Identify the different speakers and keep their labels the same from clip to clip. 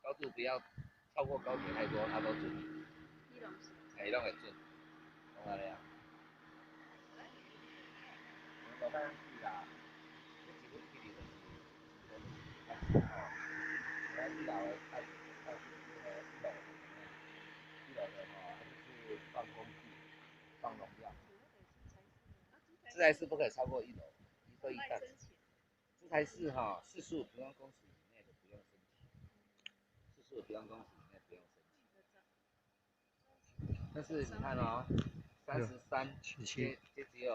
Speaker 1: 高度不要超过高铁太多，它都准。哎，拢会准，懂安尼啊？我当然是啦，这几个距离的是，我一楼的开始一楼的话，就是放空气、放农药。自来室不可以超过1楼，一说一半。这台是哈，45平方公尺以内的不用申请，45平方公尺以内不用申请。但是你看哦，33，这只有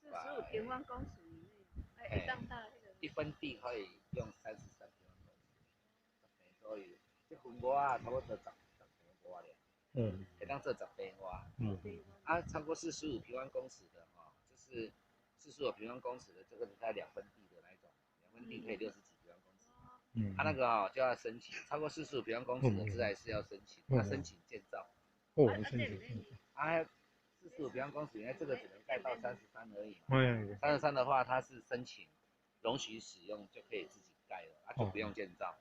Speaker 1: 145平方公尺以内，1分地可以用33平方公尺，所以这分外啊，差不多10平外了，会当做10平外。啊，超过45平方公尺的哈，就是45平方公尺的这个在2分地的那一种，2分地可以60几平方公尺。它那个哈就要申请，超过45平方公尺的自来是要申请，要申请建造。
Speaker 2: 申请。
Speaker 1: 啊，45平方公尺以内这个只能盖到33而已嘛。33的话，它是申请容许使用就可以自己盖了，啊就不用建造。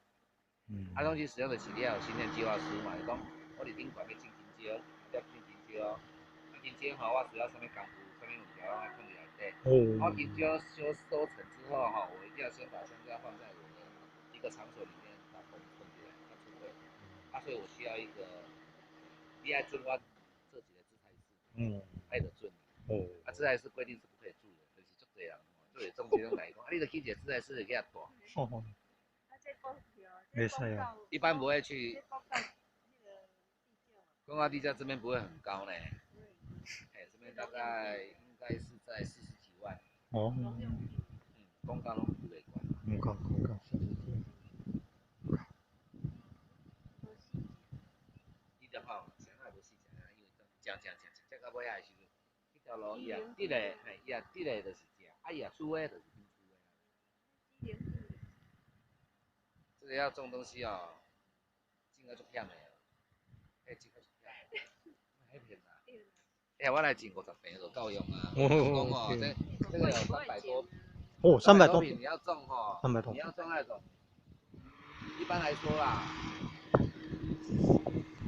Speaker 1: 啊，容许使用的起要有行政计划书嘛，就讲我伫顶悬要进行招，要进行招哦。进招吼，我需要什么工具、什么物件，我放在内底。我进招收成之后哈，我一定要先把香蕉放在我的一个场所里面，把桶存起来，它出味。啊，所以我需要一个，你爱准我这几个自来室，爱得准。啊，自来室规定是不可以住的，就是足多人，就会中这种来讲，啊，你就去一个自来室给它大。
Speaker 2: 没事啊。
Speaker 1: 一般不会去。公告地价这边不会很高呢，这边大概应该是在40几万。公告拢不累关。
Speaker 2: 公告。
Speaker 1: 伊就吼，谁也无细食啊，因为食到尾啊时阵，迄条路伊也直的，伊也直的就是食，啊伊也输的就是变输的。这个要种东西哦，金额就骗的哦，金额就骗的，还骗啦。我来种50坪就够用啊。讲哦，这个有300多。300多坪你要种哈，你要种那种，一般来说啦